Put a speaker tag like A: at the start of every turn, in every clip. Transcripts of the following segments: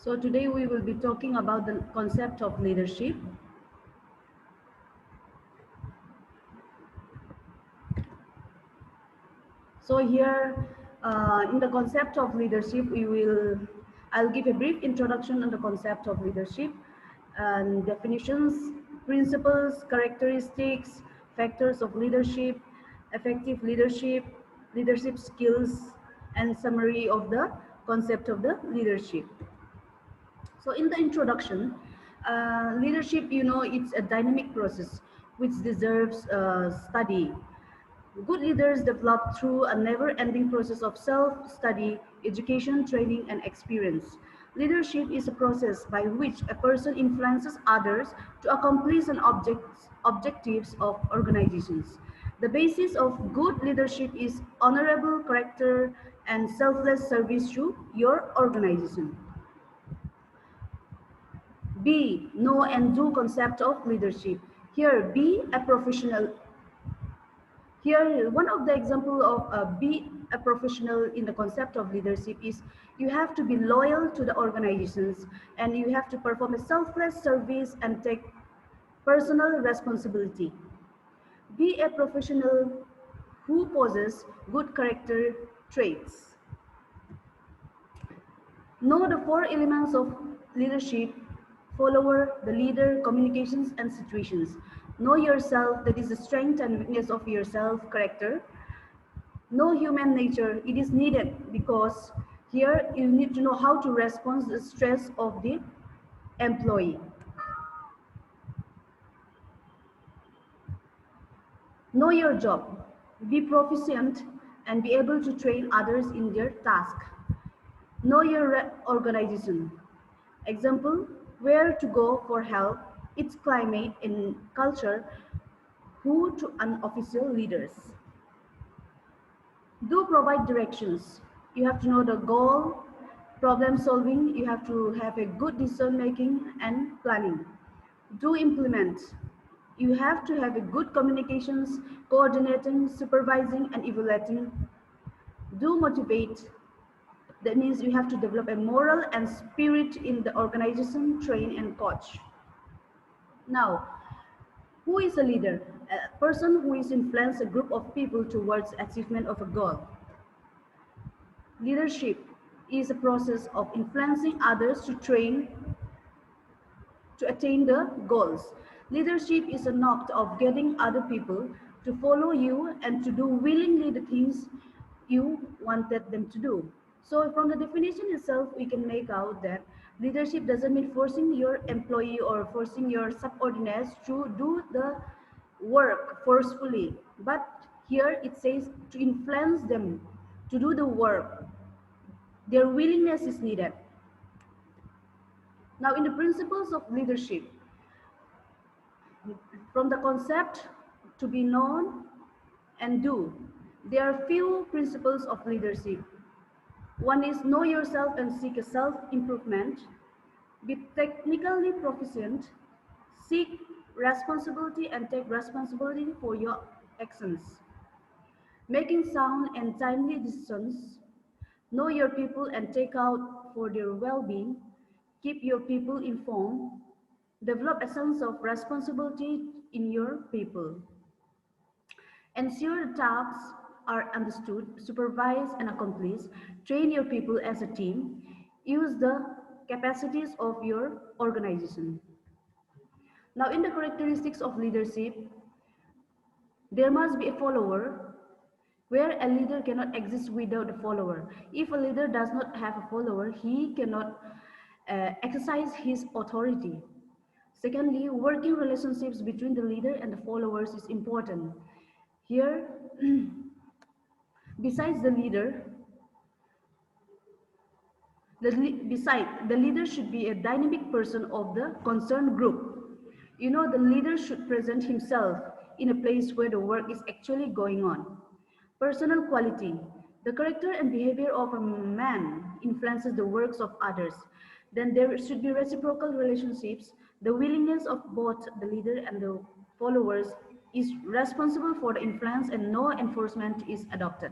A: So today we will be talking about the concept of leadership. So here in the concept of leadership, I'll give a brief introduction on the concept of leadership and definitions, principles, characteristics, factors of leadership, effective leadership, leadership skills, and summary of the concept of the leadership. So in the introduction, leadership, it's a dynamic process which deserves study. Good leaders develop through a never-ending process of self-study, education, training, and experience. Leadership is a process by which a person influences others to accomplish an objectives of organizations. The basis of good leadership is honorable character and selfless service to your organization. B, know and do concept of leadership. Here, be a professional. Here, one of the example of be a professional in the concept of leadership is you have to be loyal to the organizations and you have to perform a selfless service and take personal responsibility. Be a professional who possesses good character traits. Know the four elements of leadership: follower, the leader, communications, and situations. Know yourself, that is the strength and weakness of yourself, character. Know human nature, it is needed because here you need to know how to respond to the stress of the employee. Know your job, be proficient and be able to train others in their task. Know your organization. Example, where to go for help, its climate and culture, who to unofficial leaders. Do provide directions. You have to know the goal, problem solving, you have to have a good decision making and planning. Do implement. You have to have a good communications, coordinating, supervising and evaluating. Do motivate. That means you have to develop a moral and spirit in the organization, train and coach. Now, who is a leader? A person who is influence a group of people towards achievement of a goal. Leadership is a process of influencing others to attain the goals. Leadership is an act of getting other people to follow you and to do willingly the things you wanted them to do. So from the definition itself, we can make out that leadership doesn't mean forcing your employee or forcing your subordinates to do the work forcefully. But here it says to influence them to do the work. Their willingness is needed. Now in the principles of leadership, from the concept to be known and do, there are few principles of leadership. One is know yourself and seek a self-improvement. Be technically proficient. Seek responsibility and take responsibility for your actions. Making sound and timely decisions. Know your people and take out for their well-being. Keep your people informed. Develop a sense of responsibility in your people. Ensure the tasks are understood, supervise and accomplish. Train your people as a team. Use the capacities of your organization. Now, in the characteristics of leadership, there must be a follower, where a leader cannot exist without a follower. If a leader does not have a follower, he cannot exercise his authority. Secondly, working relationships between the leader and the followers is important. Here, besides the leader, the leader should be a dynamic person of the concerned group. The leader should present himself in a place where the work is actually going on. Personal quality. The character and behavior of a man influences the works of others. Then there should be reciprocal relationships. The willingness of both the leader and the followers is responsible for the influence and no enforcement is adopted.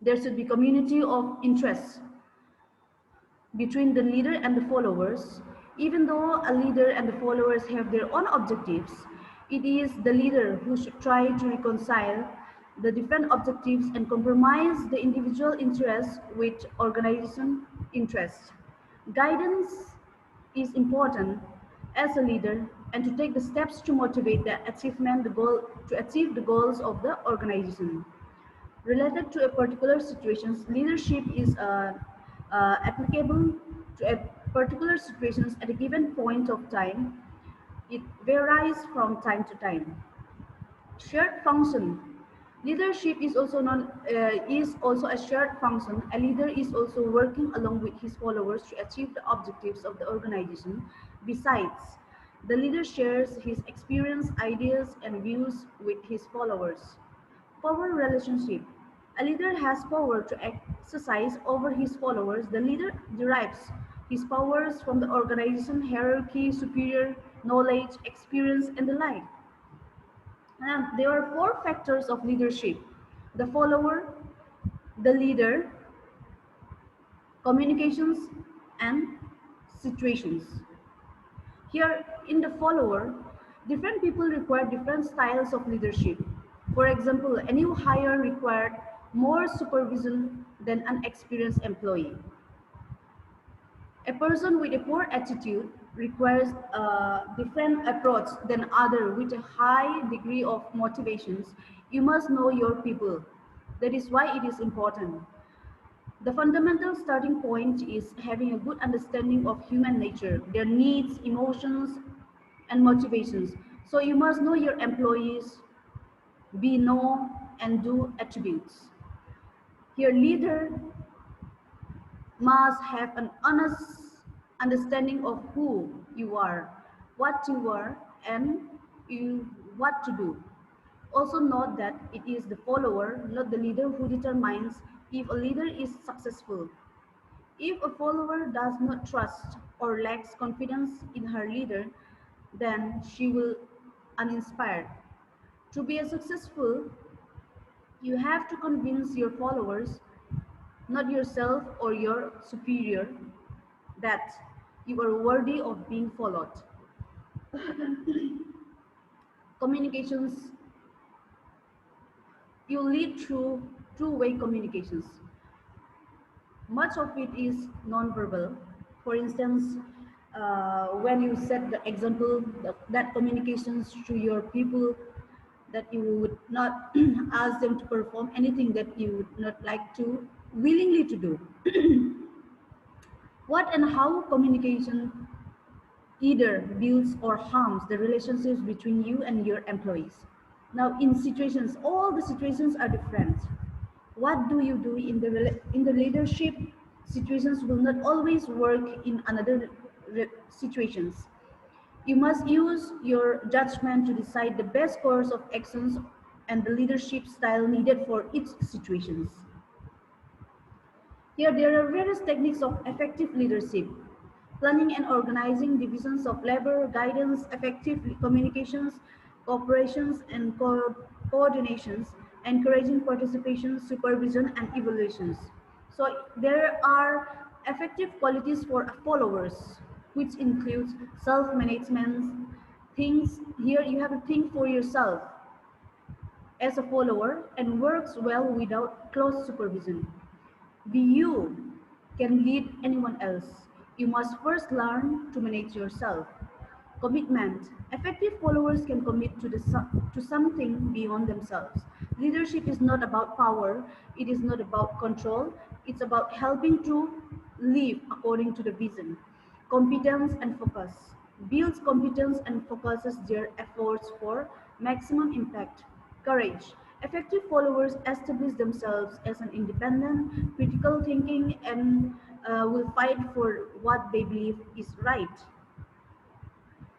A: There should be community of interests. between the leader and the followers. Even though a leader and the followers have their own objectives, it is the leader who should try to reconcile the different objectives and compromise the individual interests with organization interests. Guidance is important as a leader and to take the steps to motivate the achievement the goal to achieve the goals of the organization related to a particular situation. Leadership is applicable to a particular situations at a given point of time. It varies from time to time. Shared function. Leadership is also is also a shared function. A leader is also working along with his followers to achieve the objectives of the organization. Besides, the leader shares his experience, ideas, and views with his followers. Power relationship. A leader has power to exercise over his followers. The leader derives his powers from the organization hierarchy, superior knowledge, experience, and the like. And there are four factors of leadership: the follower, the leader, communications, and situations. Here in the follower, different people require different styles of leadership. For example, a new hire required more supervision than an experienced employee. A person with a poor attitude requires a different approach than other with a high degree of motivations. You must know your people. That is why it is important. The fundamental starting point is having a good understanding of human nature, their needs, emotions, and motivations. So you must know your employees, be know and do attributes. Your leader must have an honest understanding of who you are, and you, what to do. Also note that it is the follower, not the leader, who determines if a leader is successful. If a follower does not trust or lacks confidence in her leader, then she will uninspired. To be a successful, you have to convince your followers, not yourself or your superior, that you are worthy of being followed. Communications, you lead through two-way communications. Much of it is non-verbal. For instance, when you set the example that communications to your people, that you would not ask them to perform anything that you would not like to willingly to do. What and how communication either builds or harms the relationships between you and your employees. Now, in situations, all the situations are different. What do you do in the leadership situations will not always work in another situations. You must use your judgment to decide the best course of actions and the leadership style needed for each situations. Here, there are various techniques of effective leadership: planning and organizing divisions of labor, guidance, effective communications, cooperations, and coordinations, encouraging participation, supervision, and evaluations. So there are effective qualities for followers, which includes self-management. Things here you have to think for yourself as a follower and works well without close supervision. Be you can lead anyone else. You must first learn to manage yourself. Commitment. Effective followers can commit to something beyond themselves. Leadership is not about power, it is not about control, it's about helping to live according to the vision. Competence and focus. Builds competence and focuses their efforts for maximum impact. Courage. Effective followers establish themselves as an independent, critical thinking, and will fight for what they believe is right.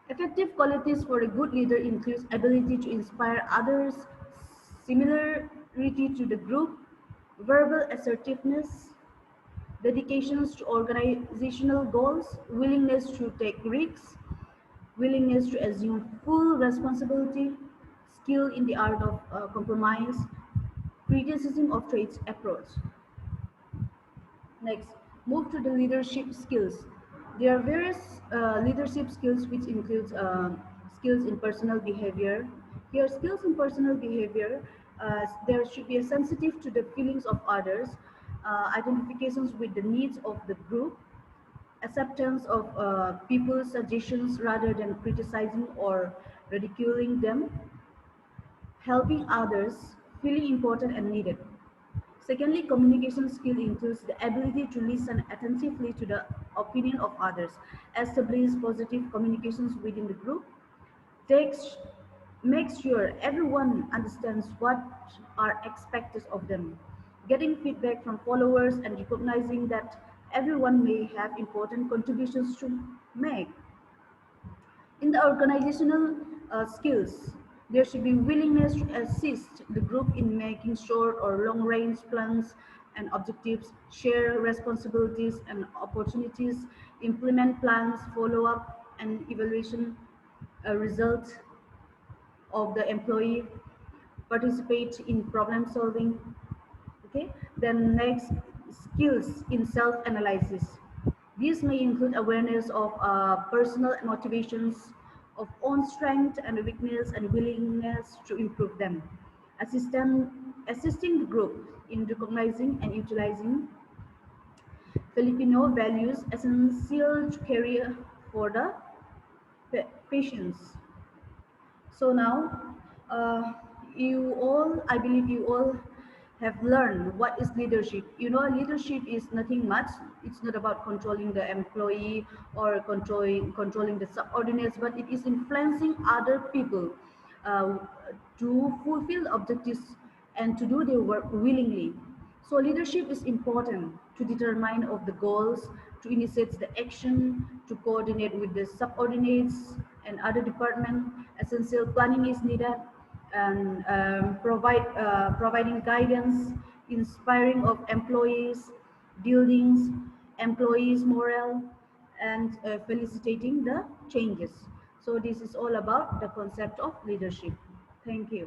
A: Effective qualities for a good leader includes ability to inspire others, similarity to the group, verbal assertiveness, dedications to organizational goals, willingness to take risks, willingness to assume full responsibility, skill in the art of compromise, criticism of traits approach. Next, Move to the leadership skills. There are various leadership skills which includes skills in personal behavior. Here, skills in personal behavior, there should be a sensitive to the feelings of others, identifications with the needs of the group, acceptance of people's suggestions rather than criticizing or ridiculing them, helping others, feeling important and needed. Secondly, communication skill includes the ability to listen attentively to the opinion of others, establish positive communications within the group, takes, makes sure everyone understands what are expected of them, getting feedback from followers and recognizing that everyone may have important contributions to make. In the organizational skills, there should be willingness to assist the group in making short or long range plans and objectives, share responsibilities and opportunities, implement plans, follow up and evaluation results of the employee, participate in problem solving. Okay, then next, skills in self-analysis. These may include awareness of personal motivations, of own strength and weakness and willingness to improve them. Assistant, assisting the group in recognizing and utilizing Filipino values essential to career for the patients. So now, I believe you all have learned what is leadership. You know, leadership is nothing much. It's not about controlling the employee or controlling the subordinates, but it is influencing other people uh, to fulfill objectives and to do their work willingly. So leadership is important to determine of the goals, to initiate the action, to coordinate with the subordinates and other departments. Essential planning is needed, and providing guidance, inspiring of employees, building employees' morale, and felicitating the changes. So this is all about the concept of leadership. Thank you.